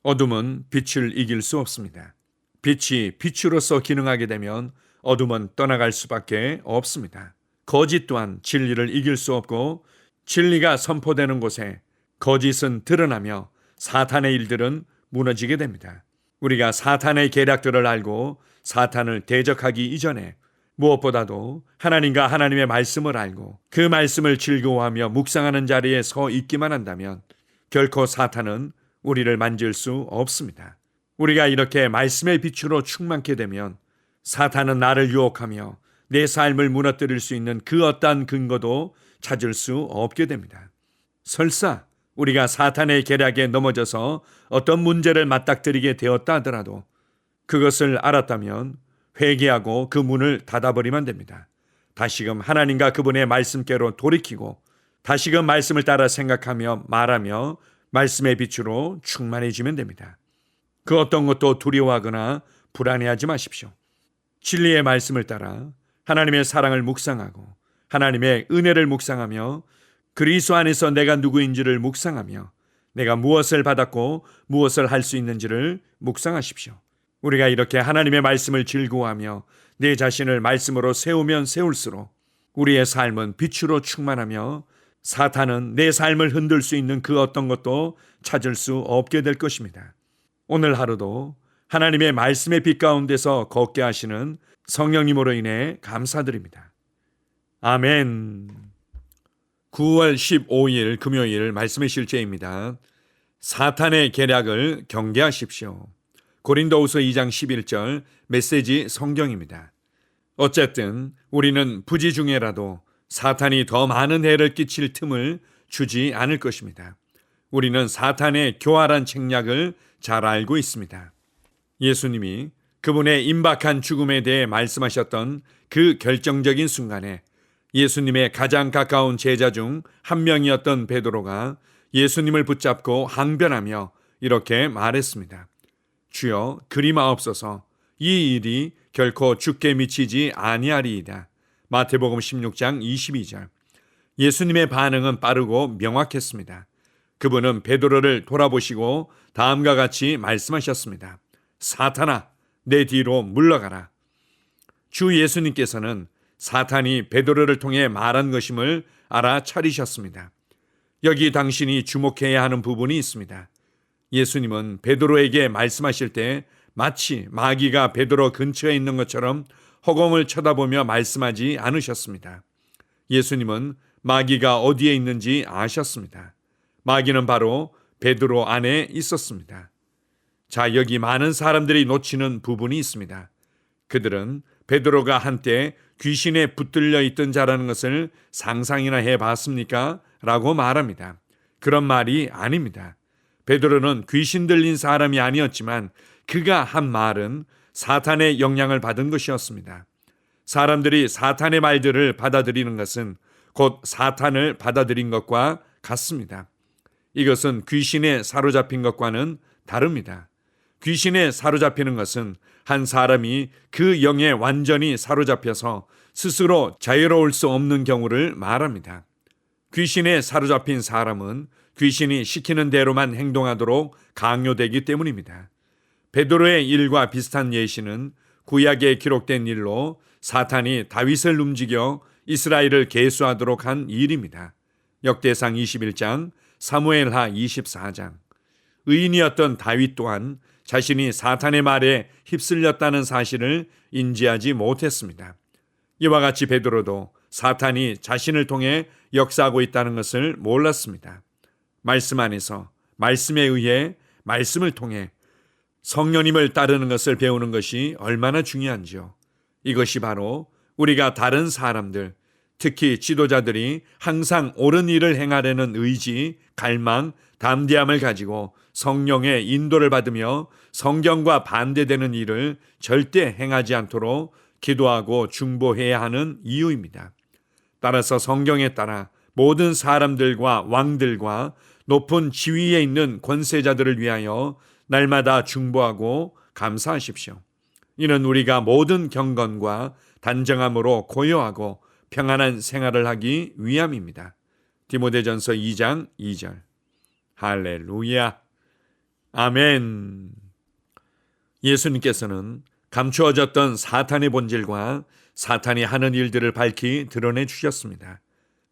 어둠은 빛을 이길 수 없습니다. 빛이 빛으로서 기능하게 되면 어둠은 떠나갈 수밖에 없습니다. 거짓 또한 진리를 이길 수 없고 진리가 선포되는 곳에 거짓은 드러나며 사탄의 일들은 무너지게 됩니다. 우리가 사탄의 계략들을 알고 사탄을 대적하기 이전에 무엇보다도 하나님과 하나님의 말씀을 알고 그 말씀을 즐거워하며 묵상하는 자리에 서 있기만 한다면 결코 사탄은 우리를 만질 수 없습니다. 우리가 이렇게 말씀의 빛으로 충만케 되면 사탄은 나를 유혹하며 내 삶을 무너뜨릴 수 있는 그 어떠한 근거도 찾을 수 없게 됩니다. 설사 우리가 사탄의 계략에 넘어져서 어떤 문제를 맞닥뜨리게 되었다 하더라도 그것을 알았다면 회개하고 그 문을 닫아버리면 됩니다. 다시금 하나님과 그분의 말씀께로 돌이키고 다시금 말씀을 따라 생각하며 말하며 말씀의 빛으로 충만해지면 됩니다. 그 어떤 것도 두려워하거나 불안해하지 마십시오. 진리의 말씀을 따라 하나님의 사랑을 묵상하고 하나님의 은혜를 묵상하며 그리스도 안에서 내가 누구인지를 묵상하며 내가 무엇을 받았고 무엇을 할 수 있는지를 묵상하십시오. 우리가 이렇게 하나님의 말씀을 즐거워하며 내 자신을 말씀으로 세우면 세울수록 우리의 삶은 빛으로 충만하며 사탄은 내 삶을 흔들 수 있는 그 어떤 것도 찾을 수 없게 될 것입니다. 오늘 하루도 하나님의 말씀의 빛 가운데서 걷게 하시는 성령님으로 인해 감사드립니다. 아멘. 9월 15일 금요일 말씀의 실제입니다. 사탄의 계략을 경계하십시오. 고린도후서 2장 11절 메시지 성경입니다. 어쨌든 우리는 부지 중에라도 사탄이 더 많은 해를 끼칠 틈을 주지 않을 것입니다. 우리는 사탄의 교활한 책략을 잘 알고 있습니다. 예수님이 그분의 임박한 죽음에 대해 말씀하셨던 그 결정적인 순간에 예수님의 가장 가까운 제자 중 한 명이었던 베드로가 예수님을 붙잡고 항변하며 이렇게 말했습니다. 주여 그리마옵소서, 이 일이 결코 주께 미치지 아니하리이다. 마태복음 16장 22절. 예수님의 반응은 빠르고 명확했습니다. 그분은 베드로를 돌아보시고 다음과 같이 말씀하셨습니다. 사탄아, 내 뒤로 물러가라. 주 예수님께서는 사탄이 베드로를 통해 말한 것임을 알아차리셨습니다. 여기 당신이 주목해야 하는 부분이 있습니다. 예수님은 베드로에게 말씀하실 때 마치 마귀가 베드로 근처에 있는 것처럼 허공을 쳐다보며 말씀하지 않으셨습니다. 예수님은 마귀가 어디에 있는지 아셨습니다. 마귀는 바로 베드로 안에 있었습니다. 자, 여기 많은 사람들이 놓치는 부분이 있습니다. 그들은 베드로가 한때 귀신에 붙들려 있던 자라는 것을 상상이나 해봤습니까? 라고 말합니다. 그런 말이 아닙니다. 베드로는 귀신 들린 사람이 아니었지만 그가 한 말은 사탄의 영향을 받은 것이었습니다. 사람들이 사탄의 말들을 받아들이는 것은 곧 사탄을 받아들인 것과 같습니다. 이것은 귀신에 사로잡힌 것과는 다릅니다. 귀신에 사로잡히는 것은 한 사람이 그 영에 완전히 사로잡혀서 스스로 자유로울 수 없는 경우를 말합니다. 귀신에 사로잡힌 사람은 귀신이 시키는 대로만 행동하도록 강요되기 때문입니다. 베드로의 일과 비슷한 예시는 구약에 기록된 일로 사탄이 다윗을 움직여 이스라엘을 계수하도록 한 일입니다. 역대상 21장, 사무엘하 24장. 의인이었던 다윗 또한 자신이 사탄의 말에 휩쓸렸다는 사실을 인지하지 못했습니다. 이와 같이 베드로도 사탄이 자신을 통해 역사하고 있다는 것을 몰랐습니다. 말씀 안에서 말씀에 의해 말씀을 통해 성령님을 따르는 것을 배우는 것이 얼마나 중요한지요. 이것이 바로 우리가 다른 사람들, 특히 지도자들이 항상 옳은 일을 행하려는 의지, 갈망, 담대함을 가지고 성령의 인도를 받으며 성경과 반대되는 일을 절대 행하지 않도록 기도하고 중보해야 하는 이유입니다. 따라서 성경에 따라 모든 사람들과 왕들과 높은 지위에 있는 권세자들을 위하여 날마다 중보하고 감사하십시오. 이는 우리가 모든 경건과 단정함으로 고요하고 평안한 생활을 하기 위함입니다. 디모데전서 2장 2절. 할렐루야. 아멘. 예수님께서는 감추어졌던 사탄의 본질과 사탄이 하는 일들을 밝히 드러내 주셨습니다.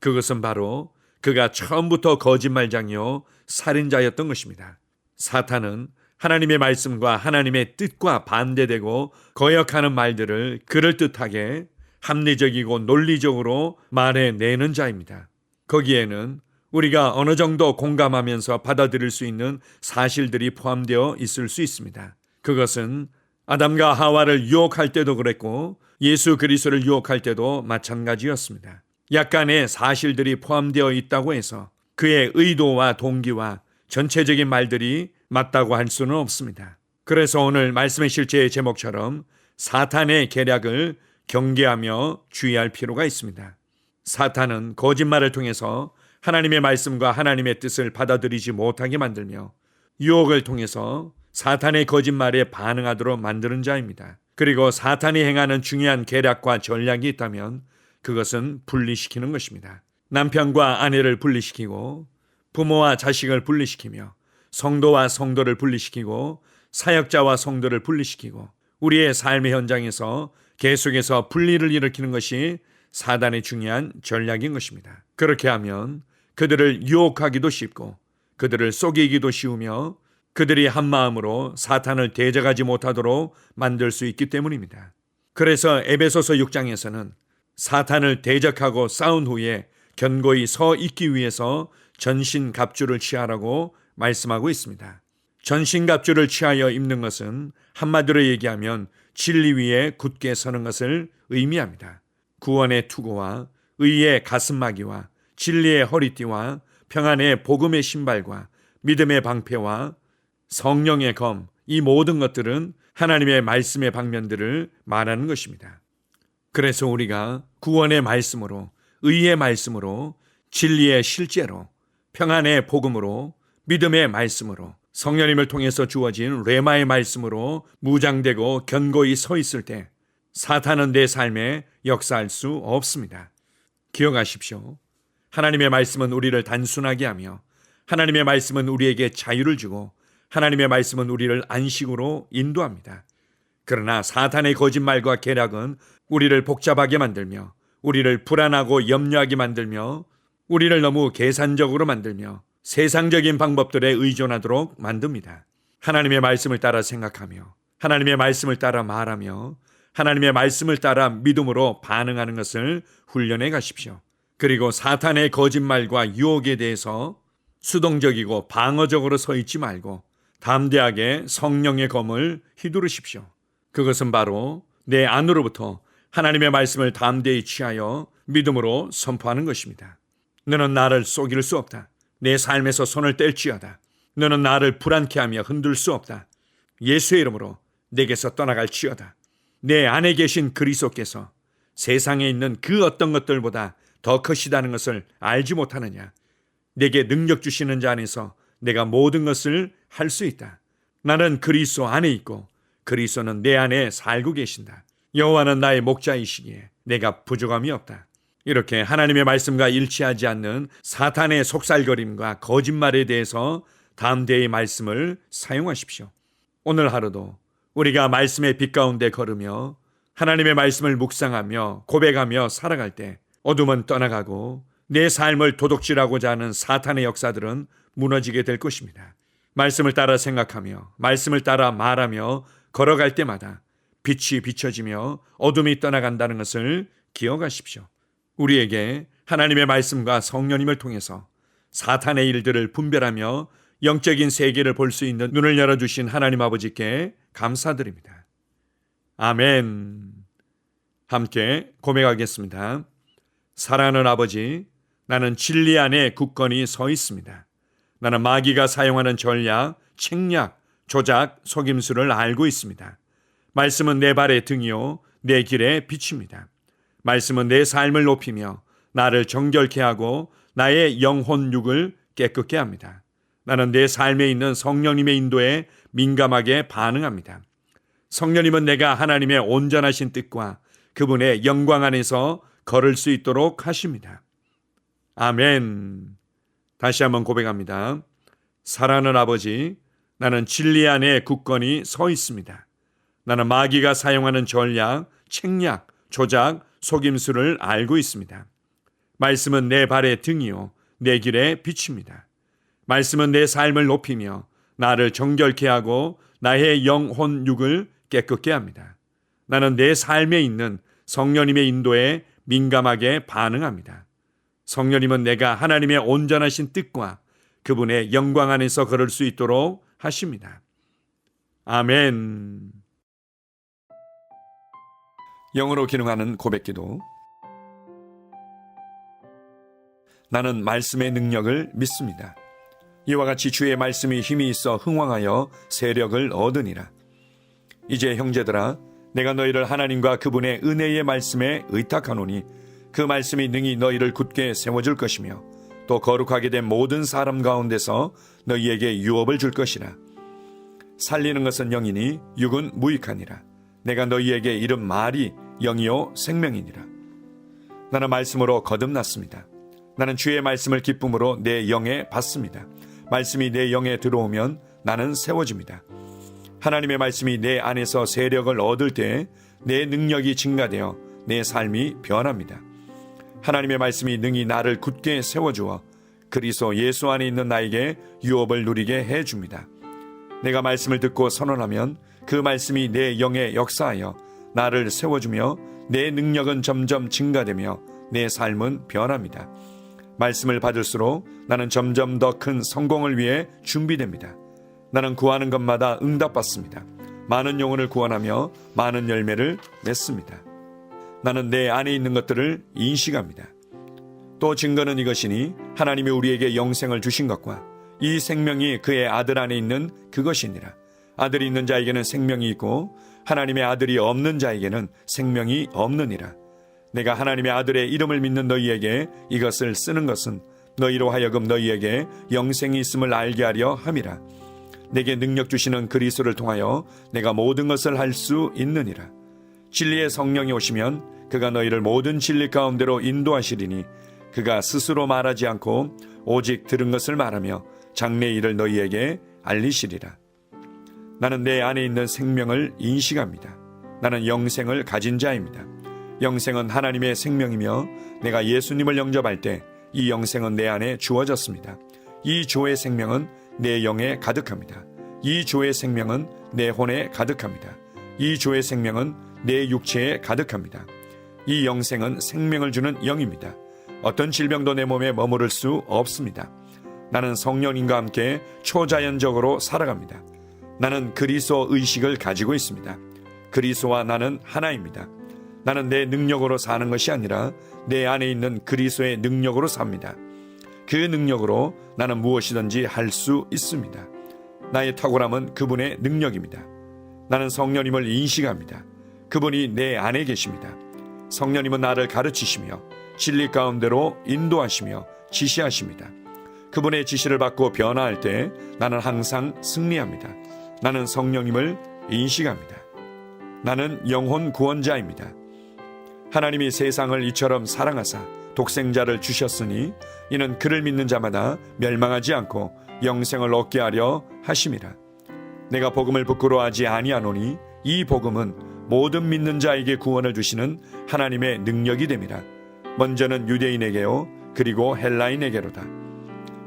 그것은 바로 그가 처음부터 거짓말장이요 살인자였던 것입니다. 사탄은 하나님의 말씀과 하나님의 뜻과 반대되고 거역하는 말들을 그럴듯하게 합리적이고 논리적으로 말해내는 자입니다. 거기에는 우리가 어느 정도 공감하면서 받아들일 수 있는 사실들이 포함되어 있을 수 있습니다. 그것은 아담과 하와를 유혹할 때도 그랬고 예수 그리스도를 유혹할 때도 마찬가지였습니다. 약간의 사실들이 포함되어 있다고 해서 그의 의도와 동기와 전체적인 말들이 맞다고 할 수는 없습니다. 그래서 오늘 말씀의 실제의 제목처럼 사탄의 계략을 경계하며 주의할 필요가 있습니다. 사탄은 거짓말을 통해서 하나님의 말씀과 하나님의 뜻을 받아들이지 못하게 만들며 유혹을 통해서 사탄의 거짓말에 반응하도록 만드는 자입니다. 그리고 사탄이 행하는 중요한 계략과 전략이 있다면 그것은 분리시키는 것입니다. 남편과 아내를 분리시키고 부모와 자식을 분리시키며 성도와 성도를 분리시키고 사역자와 성도를 분리시키고 우리의 삶의 현장에서 계속해서 분리를 일으키는 것이 사단의 중요한 전략인 것입니다. 그렇게 하면 그들을 유혹하기도 쉽고 그들을 속이기도 쉬우며 그들이 한마음으로 사탄을 대적하지 못하도록 만들 수 있기 때문입니다. 그래서 에베소서 6장에서는 사탄을 대적하고 싸운 후에 견고히 서 있기 위해서 전신갑주를 취하라고 말씀하고 있습니다. 전신갑주를 취하여 입는 것은 한마디로 얘기하면 진리 위에 굳게 서는 것을 의미합니다. 구원의 투구와 의의 가슴막이와 진리의 허리띠와 평안의 복음의 신발과 믿음의 방패와 성령의 검, 이 모든 것들은 하나님의 말씀의 방면들을 말하는 것입니다. 그래서 우리가 구원의 말씀으로, 의의 말씀으로, 진리의 실제로, 평안의 복음으로, 믿음의 말씀으로, 성령님을 통해서 주어진 레마의 말씀으로 무장되고 견고히 서 있을 때 사탄은 내 삶에 역사할 수 없습니다. 기억하십시오. 하나님의 말씀은 우리를 단순하게 하며 하나님의 말씀은 우리에게 자유를 주고 하나님의 말씀은 우리를 안식으로 인도합니다. 그러나 사탄의 거짓말과 계략은 우리를 복잡하게 만들며 우리를 불안하고 염려하게 만들며 우리를 너무 계산적으로 만들며 세상적인 방법들에 의존하도록 만듭니다. 하나님의 말씀을 따라 생각하며 하나님의 말씀을 따라 말하며 하나님의 말씀을 따라 믿음으로 반응하는 것을 훈련해 가십시오. 그리고 사탄의 거짓말과 유혹에 대해서 수동적이고 방어적으로 서 있지 말고 담대하게 성령의 검을 휘두르십시오. 그것은 바로 내 안으로부터 하나님의 말씀을 담대히 취하여 믿음으로 선포하는 것입니다. 너는 나를 속일 수 없다. 내 삶에서 손을 뗄지어다. 너는 나를 불안케 하며 흔들 수 없다. 예수의 이름으로 내게서 떠나갈지어다. 내 안에 계신 그리스도께서 세상에 있는 그 어떤 것들보다 더 크시다는 것을 알지 못하느냐. 내게 능력 주시는 자 안에서 내가 모든 것을 할 수 있다. 나는 그리스도 안에 있고 그리스도는 내 안에 살고 계신다. 여호와는 나의 목자이시기에 내가 부족함이 없다. 이렇게 하나님의 말씀과 일치하지 않는 사탄의 속살거림과 거짓말에 대해서 담대히 말씀을 사용하십시오. 오늘 하루도 우리가 말씀의 빛 가운데 걸으며 하나님의 말씀을 묵상하며 고백하며 살아갈 때 어둠은 떠나가고 내 삶을 도둑질하고자 하는 사탄의 역사들은 무너지게 될 것입니다. 말씀을 따라 생각하며 말씀을 따라 말하며 걸어갈 때마다 빛이 비춰지며 어둠이 떠나간다는 것을 기억하십시오. 우리에게 하나님의 말씀과 성령님을 통해서 사탄의 일들을 분별하며 영적인 세계를 볼 수 있는 눈을 열어주신 하나님 아버지께 감사드립니다. 아멘. 함께 고백하겠습니다. 사랑하는 아버지, 나는 진리 안에 굳건히 서 있습니다. 나는 마귀가 사용하는 전략, 책략, 조작, 속임수를 알고 있습니다. 말씀은 내 발의 등이요 내 길의 빛입니다. 말씀은 내 삶을 높이며 나를 정결케 하고 나의 영혼 육을 깨끗게 합니다. 나는 내 삶에 있는 성령님의 인도에 민감하게 반응합니다. 성령님은 내가 하나님의 온전하신 뜻과 그분의 영광 안에서 걸을 수 있도록 하십니다. 아멘. 다시 한번 고백합니다. 사랑하는 아버지, 나는 진리 안에 굳건히 서 있습니다. 나는 마귀가 사용하는 전략, 책략, 조작, 속임수를 알고 있습니다. 말씀은 내 발의 등이요 내 길의 빛입니다. 말씀은 내 삶을 높이며 나를 정결케 하고 나의 영혼 육을 깨끗게 합니다. 나는 내 삶에 있는 성령님의 인도에 민감하게 반응합니다. 성령님은 내가 하나님의 온전하신 뜻과 그분의 영광 안에서 걸을 수 있도록 하십니다. 아멘. 영으로 기능하는 고백기도. 나는 말씀의 능력을 믿습니다. 이와 같이 주의 말씀이 힘이 있어 흥왕하여 세력을 얻으니라. 이제 형제들아, 내가 너희를 하나님과 그분의 은혜의 말씀에 의탁하노니 그 말씀이 능히 너희를 굳게 세워줄 것이며 또 거룩하게 된 모든 사람 가운데서 너희에게 유업을 줄 것이라. 살리는 것은 영이니 육은 무익하니라. 내가 너희에게 이른 말이 영이요 생명이니라. 나는 말씀으로 거듭났습니다. 나는 주의 말씀을 기쁨으로 내 영에 받습니다. 말씀이 내 영에 들어오면 나는 세워집니다. 하나님의 말씀이 내 안에서 세력을 얻을 때 내 능력이 증가되어 내 삶이 변합니다. 하나님의 말씀이 능히 나를 굳게 세워주어 그리스도 예수 안에 있는 나에게 유업을 누리게 해줍니다. 내가 말씀을 듣고 선언하면 그 말씀이 내 영에 역사하여 나를 세워주며 내 능력은 점점 증가되며 내 삶은 변합니다. 말씀을 받을수록 나는 점점 더 큰 성공을 위해 준비됩니다. 나는 구하는 것마다 응답받습니다. 많은 영혼을 구원하며 많은 열매를 맺습니다. 나는 내 안에 있는 것들을 인식합니다. 또 증거는 이것이니 하나님이 우리에게 영생을 주신 것과 이 생명이 그의 아들 안에 있는 그것이니라. 아들이 있는 자에게는 생명이 있고 하나님의 아들이 없는 자에게는 생명이 없느니라. 내가 하나님의 아들의 이름을 믿는 너희에게 이것을 쓰는 것은 너희로 하여금 너희에게 영생이 있음을 알게 하려 함이라. 내게 능력 주시는 그리스도를 통하여 내가 모든 것을 할 수 있느니라. 진리의 성령이 오시면 그가 너희를 모든 진리 가운데로 인도하시리니 그가 스스로 말하지 않고 오직 들은 것을 말하며 장래 일을 너희에게 알리시리라. 나는 내 안에 있는 생명을 인식합니다. 나는 영생을 가진 자입니다. 영생은 하나님의 생명이며 내가 예수님을 영접할 때 이 영생은 내 안에 주어졌습니다. 이 조의 생명은 내 영에 가득합니다. 이 조의 생명은 내 혼에 가득합니다. 이 조의 생명은 내 육체에 가득합니다. 이 영생은 생명을 주는 영입니다. 어떤 질병도 내 몸에 머무를 수 없습니다. 나는 성령님과 함께 초자연적으로 살아갑니다. 나는 그리스도 의식을 가지고 있습니다. 그리스도와 나는 하나입니다. 나는 내 능력으로 사는 것이 아니라 내 안에 있는 그리스도의 능력으로 삽니다. 그 능력으로 나는 무엇이든지 할 수 있습니다. 나의 탁월함은 그분의 능력입니다. 나는 성령님을 인식합니다. 그분이 내 안에 계십니다. 성령님은 나를 가르치시며 진리 가운데로 인도하시며 지시하십니다. 그분의 지시를 받고 변화할 때 나는 항상 승리합니다. 나는 성령님을 인식합니다. 나는 영혼 구원자입니다. 하나님이 세상을 이처럼 사랑하사 독생자를 주셨으니 이는 그를 믿는 자마다 멸망하지 않고 영생을 얻게 하려 하심이라. 내가 복음을 부끄러워하지 아니하노니 이 복음은 모든 믿는 자에게 구원을 주시는 하나님의 능력이 됨이라. 먼저는 유대인에게요 그리고 헬라인에게로다.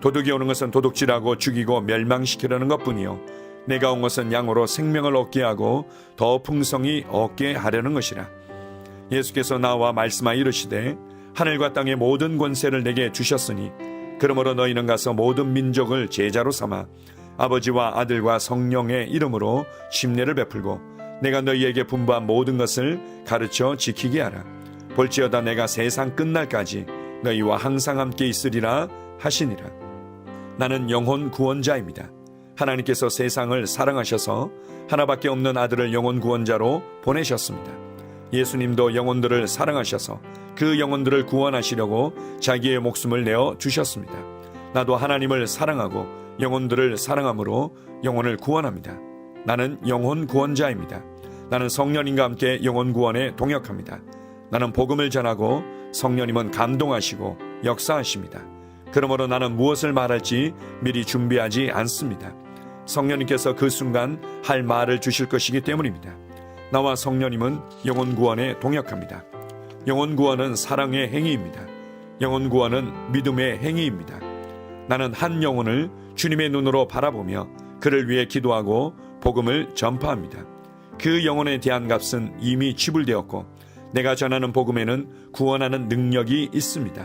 도둑이 오는 것은 도둑질하고 죽이고 멸망시키려는 것뿐이요 내가 온 것은 양으로 생명을 얻게 하고 더 풍성히 얻게 하려는 것이라. 예수께서 나와 말씀하여 이르시되 하늘과 땅의 모든 권세를 내게 주셨으니 그러므로 너희는 가서 모든 민족을 제자로 삼아 아버지와 아들과 성령의 이름으로 침례를 베풀고 내가 너희에게 분부한 모든 것을 가르쳐 지키게 하라. 볼지어다 내가 세상 끝날까지 너희와 항상 함께 있으리라 하시니라. 나는 영혼 구원자입니다. 하나님께서 세상을 사랑하셔서 하나밖에 없는 아들을 영혼 구원자로 보내셨습니다. 예수님도 영혼들을 사랑하셔서 그 영혼들을 구원하시려고 자기의 목숨을 내어 주셨습니다. 나도 하나님을 사랑하고 영혼들을 사랑함으로 영혼을 구원합니다. 나는 영혼 구원자입니다. 나는 성령님과 함께 영혼 구원에 동역합니다. 나는 복음을 전하고 성령님은 감동하시고 역사하십니다. 그러므로 나는 무엇을 말할지 미리 준비하지 않습니다. 성령님께서 그 순간 할 말을 주실 것이기 때문입니다. 나와 성령님은 영혼 구원에 동역합니다. 영혼 구원은 사랑의 행위입니다. 영혼 구원은 믿음의 행위입니다. 나는 한 영혼을 주님의 눈으로 바라보며 그를 위해 기도하고 복음을 전파합니다. 그 영혼에 대한 값은 이미 지불되었고 내가 전하는 복음에는 구원하는 능력이 있습니다.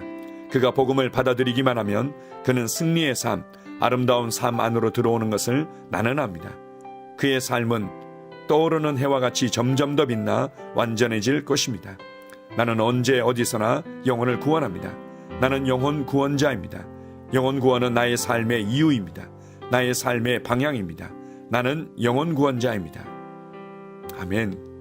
그가 복음을 받아들이기만 하면 그는 승리의 삶, 아름다운 삶 안으로 들어오는 것을 나는 압니다. 그의 삶은 떠오르는 해와 같이 점점 더 빛나 완전해질 것입니다. 나는 언제 어디서나 영혼을 구원합니다. 나는 영혼 구원자입니다. 영혼 구원은 나의 삶의 이유입니다. 나의 삶의 방향입니다. 나는 영혼 구원자입니다. 아멘.